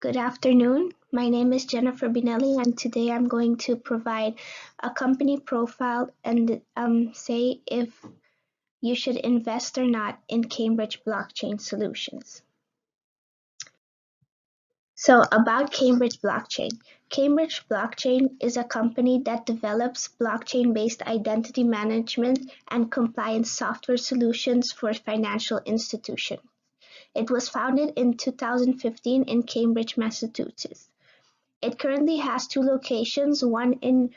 Good afternoon. My name is Jennifer Binelli, and today I'm going to provide a company profile and say if you should invest or not in Cambridge Blockchain Solutions. So, about Cambridge Blockchain. Cambridge Blockchain is a company that develops blockchain-based identity management and compliance software solutions for financial institutions. It was founded in 2015 in Cambridge, Massachusetts. It currently has two locations, one in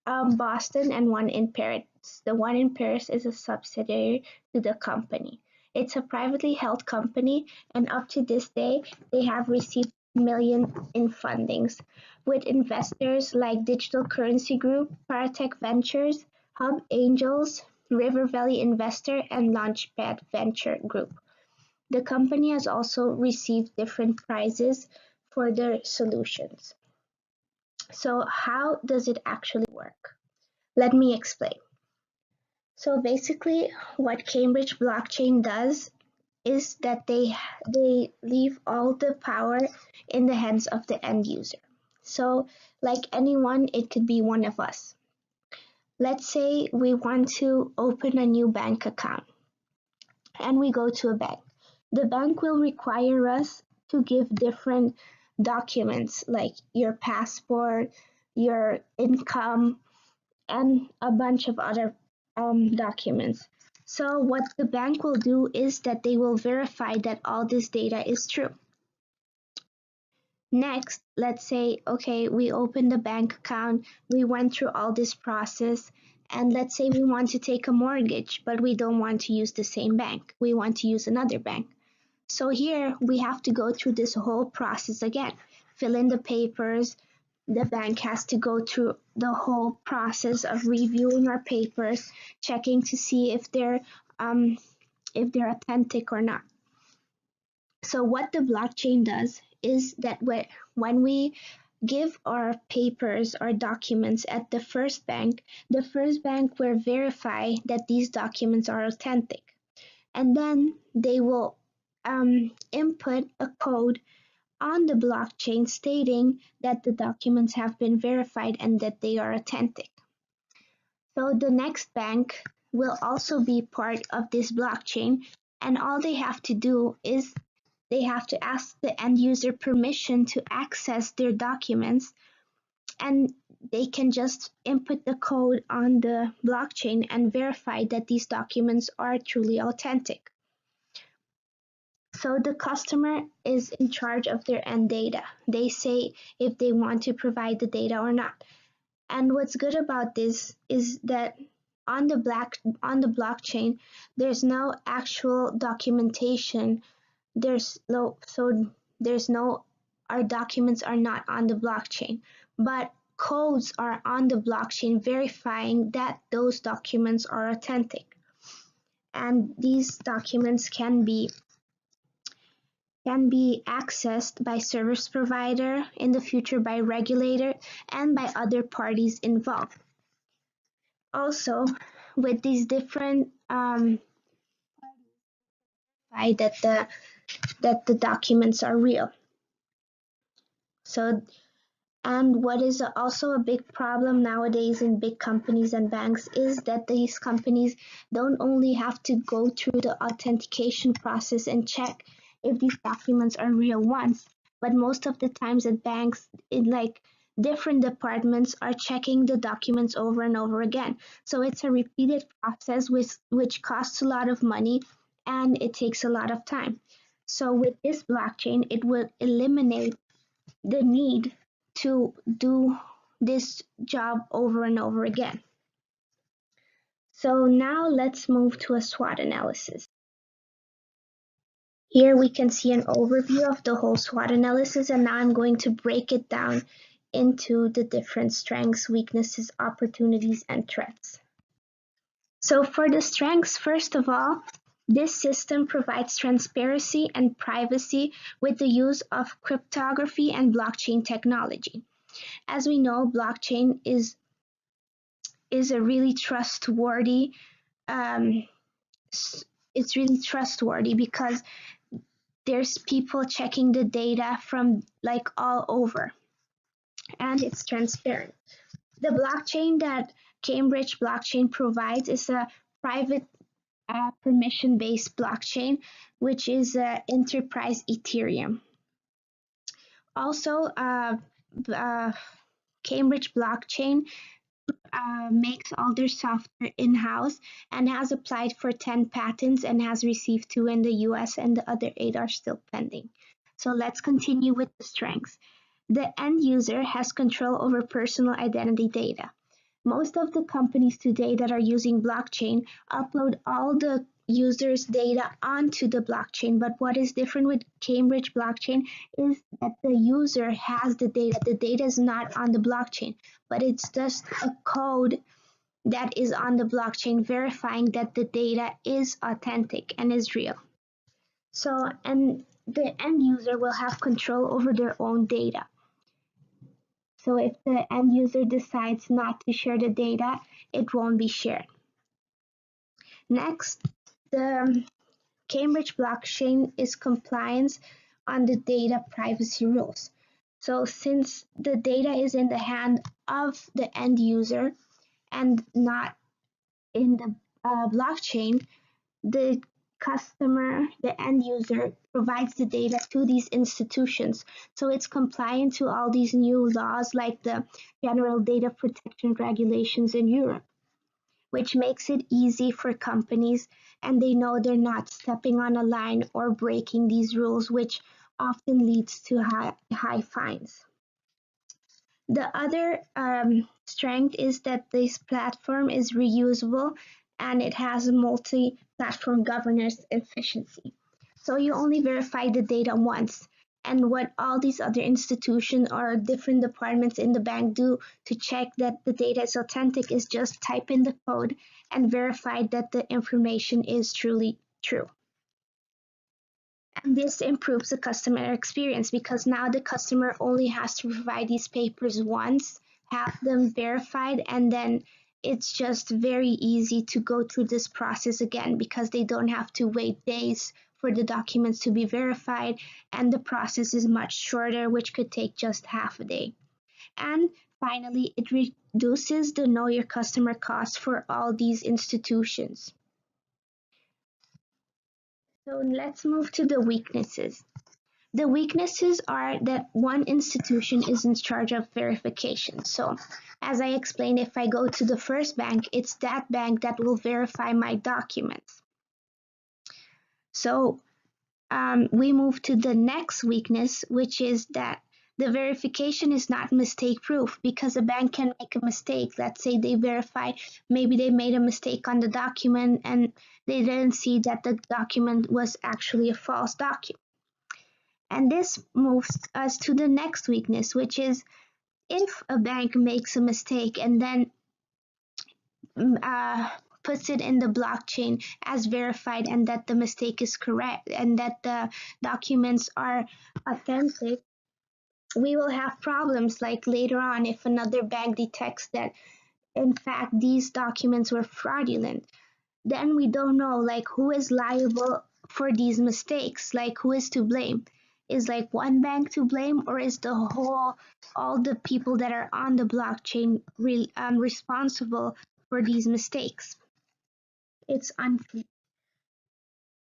Boston and one in Paris. The one in Paris is a subsidiary to the company. It's a privately held company, and up to this day, they have received million in fundings with investors like Digital Currency Group, Paratech Ventures, Hub Angels, River Valley Investor, and Launchpad Venture Group. The company has also received different prizes for their solutions. So how does it actually work? Let me explain. So basically what Cambridge Blockchain does is that they leave all the power in the hands of the end user. So like anyone, it could be one of us. Let's say we want to open a new bank account and we go to a bank. The bank will require us to give different documents like your passport, your income, and a bunch of other documents. So what the bank will do is that they will verify that all this data is true. Next, let's say, okay, we opened the bank account, we went through all this process, and let's say we want to take a mortgage, but we don't want to use the same bank. We want to use another bank. So here we have to go through this whole process again, fill in the papers. The bank has to go through the whole process of reviewing our papers, checking to see if they're authentic or not. So what the blockchain does is that when we give our papers or documents at the first bank will verify that these documents are authentic. And then they will input a code on the blockchain stating that the documents have been verified and that they are authentic. So the next bank will also be part of this blockchain, and all they have to do is they have to ask the end user permission to access their documents, and they can just input the code on the blockchain and verify that these documents are truly authentic. So the customer is in charge of their end data. They say if they want to provide the data or not. And what's good about this is that on the blockchain, there's no actual documentation. Our documents are not on the blockchain, but codes are on the blockchain verifying that those documents are authentic. And these documents can be accessed by service provider, in the future by regulator, and by other parties involved. Also, with these different that the documents are real. So, and what is also a big problem nowadays in big companies and banks is that these companies don't only have to go through the authentication process and check if these documents are real ones, but most of the times at banks, in like different departments are checking the documents over and over again. So it's a repeated process which costs a lot of money and it takes a lot of time. So with this blockchain, it will eliminate the need to do this job over and over again. So now let's move to a SWOT analysis. Here we can see an overview of the whole SWOT analysis, and now I'm going to break it down into the different strengths, weaknesses, opportunities, and threats. So for the strengths, first of all, this system provides transparency and privacy with the use of cryptography and blockchain technology. As we know, blockchain is a really trustworthy. It's really trustworthy because there's people checking the data from like all over, and it's transparent. The blockchain that Cambridge Blockchain provides is a private permission-based blockchain, which is enterprise Ethereum. Also, uh, Cambridge Blockchain makes all their software in-house and has applied for 10 patents and has received 2 in the US, and the other 8 are still pending. So let's continue with the strengths. The end user has control over personal identity data. Most of the companies today that are using blockchain upload all the users' data onto the blockchain. But what is different with Cambridge blockchain is that the user has the data. The data is not on the blockchain, but it's just a code that is on the blockchain verifying that the data is authentic and is real. So, and the end user will have control over their own data. So if the end user decides not to share the data, it won't be shared. Next, the Cambridge blockchain is compliance on the data privacy rules. So since the data is in the hand of the end user and not in the blockchain, the customer, the end user, provides the data to these institutions. So it's compliant to all these new laws like the General Data Protection Regulations in Europe, which makes it easy for companies, and they know they're not stepping on a line or breaking these rules, which often leads to high fines. The other strength is that this platform is reusable and it has multi-platform governance efficiency. So you only verify the data once. And what all these other institutions or different departments in the bank do to check that the data is authentic is just type in the code and verify that the information is truly true. And this improves the customer experience because now the customer only has to provide these papers once, have them verified, and then it's just very easy to go through this process again because they don't have to wait days for the documents to be verified, and the process is much shorter, which could take just half a day. And finally, it reduces the know your customer cost for all these institutions. So let's move to the weaknesses. The weaknesses are that one institution is in charge of verification. So, as I explained, if I go to the first bank, it's that bank that will verify my documents. So, we move to the next weakness, which is that the verification is not mistake proof because a bank can make a mistake. Let's say they verify, maybe they made a mistake on the document and they didn't see that the document was actually a false document. And this moves us to the next weakness, which is if a bank makes a mistake and then puts it in the blockchain as verified and that the mistake is correct and that the documents are authentic, we will have problems like later on if another bank detects that in fact these documents were fraudulent. Then we don't know like who is liable for these mistakes, like who is to blame. Is like one bank to blame, or is the whole all the people that are on the blockchain responsible for these mistakes? It's unfair.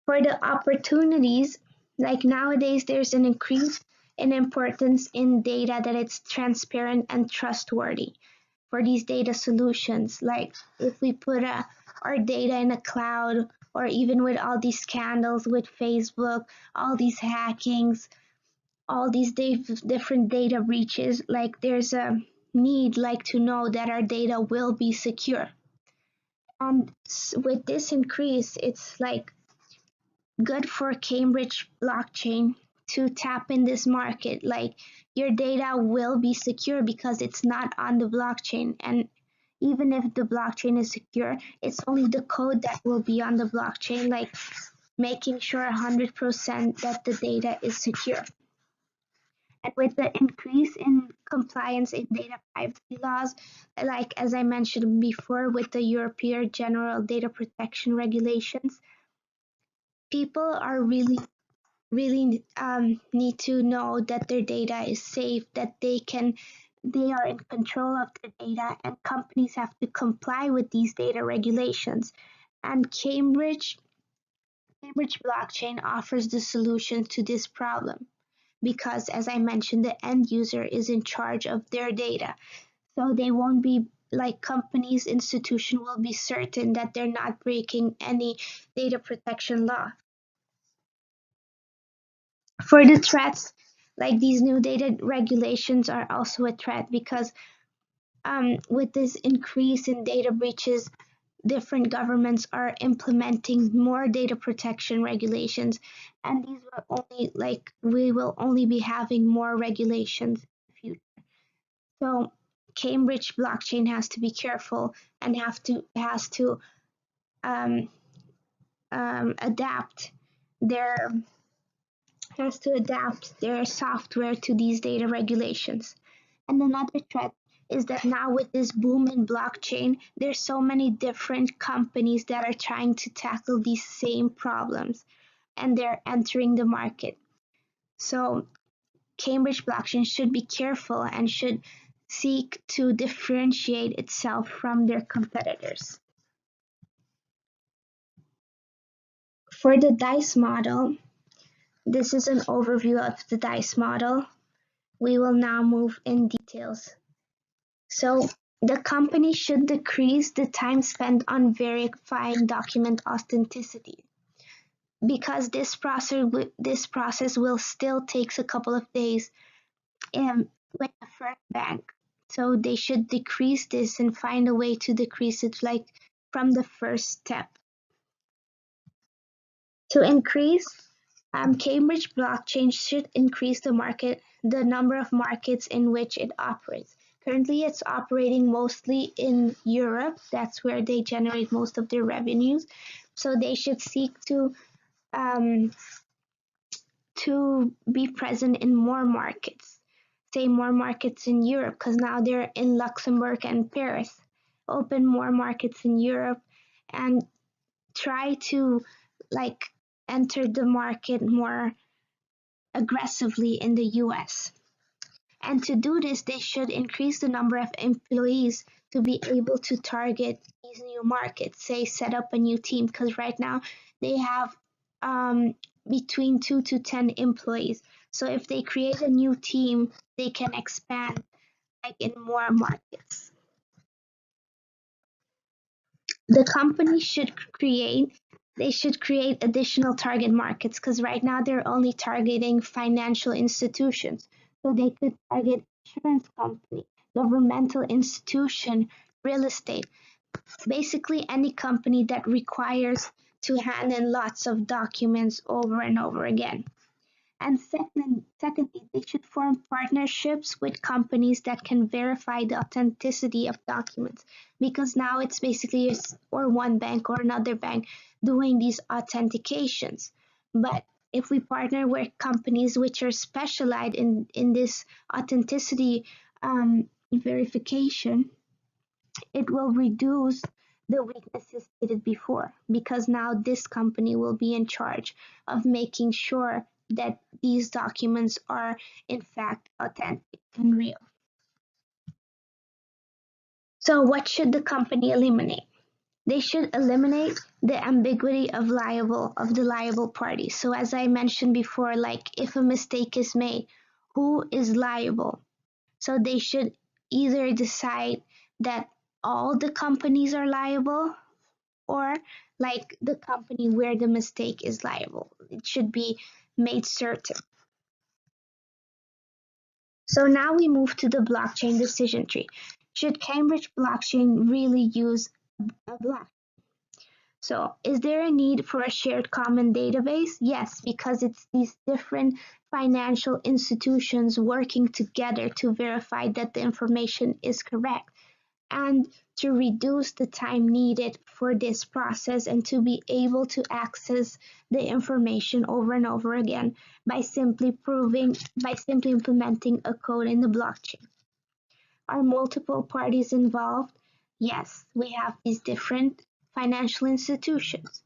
For the opportunities, like nowadays there's an increase in importance in data that it's transparent and trustworthy for these data solutions. Like if we put our data in a cloud, or even with all these scandals with Facebook, all these hackings, all these different data breaches, like there's a need like to know that our data will be secure. And with this increase, it's like good for Cambridge blockchain to tap in this market. Like your data will be secure because it's not on the blockchain. And even if the blockchain is secure, it's only the code that will be on the blockchain, like making sure 100% that the data is secure. And with the increase in compliance in data privacy laws, like as I mentioned before, with the European General Data Protection Regulations, people are really really need to know that their data is safe, that they are in control of their data, and companies have to comply with these data regulations. And Cambridge blockchain offers the solution to this problem because, as I mentioned, the end user is in charge of their data. So they won't be like companies, institution will be certain that they're not breaking any data protection law. For the threats, like these new data regulations are also a threat because with this increase in data breaches, different governments are implementing more data protection regulations, and these will only like we will only be having more regulations in the future. So Cambridge blockchain has to be careful and has to um, adapt their software to these data regulations. And another threat is that now with this boom in blockchain, there's so many different companies that are trying to tackle these same problems and they're entering the market. So Cambridge blockchain should be careful and should seek to differentiate itself from their competitors. For the DICE model, this is an overview of the DICE model. We will now move in details. So the company should decrease the time spent on verifying document authenticity because this process will still takes a couple of days with the first bank. So they should decrease this and find a way to decrease it like from the first step. To increase Cambridge blockchain should increase the number of markets in which it operates. Currently, it's operating mostly in Europe. That's where they generate most of their revenues. So they should seek um, to be present in more markets. Say more markets in Europe, because now they're in Luxembourg and Paris. Open more markets in Europe and try to like enter the market more aggressively in the US. And to do this, they should increase the number of employees to be able to target these new markets, say set up a new team, because right now they have between 2 to 10 employees. So if they create a new team, they can expand like in more markets. The company should create additional target markets because right now they're only targeting financial institutions. So they could target insurance company, governmental institution, real estate, basically any company that requires to hand in lots of documents over and over again. And secondly, they should form partnerships with companies that can verify the authenticity of documents because now it's basically or one bank or another bank doing these authentications. But if we partner with companies which are specialized in this authenticity verification, it will reduce the weaknesses stated before because now this company will be in charge of making sure that these documents are in fact authentic and real. So what should the company eliminate? They should eliminate the ambiguity of the liable party. So as I mentioned before, like if a mistake is made, who is liable? So they should either decide that all the companies are liable or like the company where the mistake is liable. It should be made certain. So now we move to the blockchain decision tree. Should Cambridge blockchain really use a block? So is there a need for a shared common database? Yes, because it's these different financial institutions working together to verify that the information is correct and to reduce the time needed for this process and to be able to access the information over and over again by simply implementing a code in the blockchain. Are multiple parties involved? Yes, we have these different financial institutions.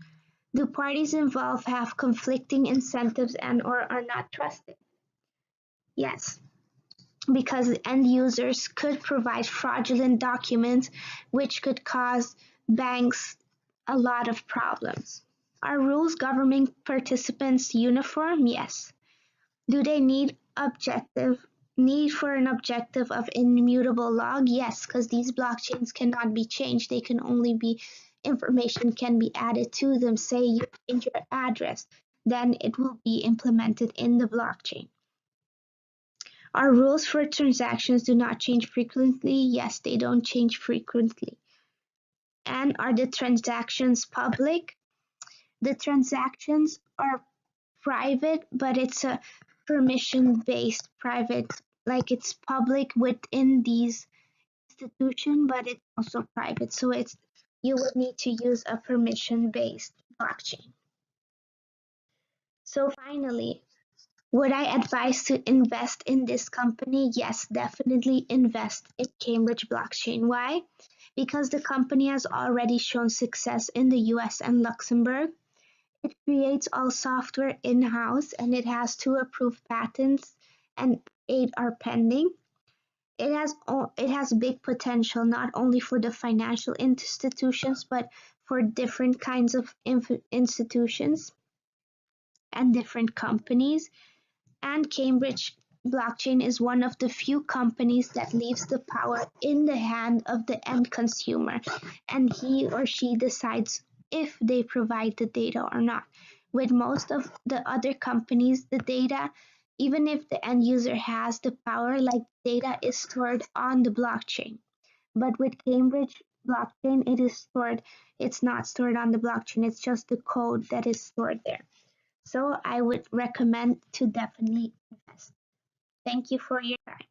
Do parties involved have conflicting incentives and or are not trusted? Yes, because end users could provide fraudulent documents which could cause banks a lot of problems. Are rules governing participants uniform? Yes. Do they need for an objective of immutable log? Yes, because these blockchains cannot be changed. They can only be information can be added to them. Say you change your address, then it will be implemented in the blockchain. Our rules for transactions do not change frequently. Yes, they don't change frequently. And are the transactions public? The transactions are private, but it's a permission-based private, like it's public within these institutions, but it's also private. So it's you would need to use a permission-based blockchain. So finally, would I advise to invest in this company? Yes, definitely invest in Cambridge Blockchain. Why? Because the company has already shown success in the US and Luxembourg. It creates all software in-house and it has 2 approved patents and 8 are pending. It has big potential not only for the financial institutions but for different kinds of institutions and different companies. And Cambridge Blockchain is one of the few companies that leaves the power in the hand of the end consumer, and he or she decides if they provide the data or not. With most of the other companies, the data, even if the end user has the power, like data is stored on the blockchain. But with Cambridge Blockchain, it's not stored on the blockchain, it's just the code that is stored there. So I would recommend to definitely invest. Thank you for your time.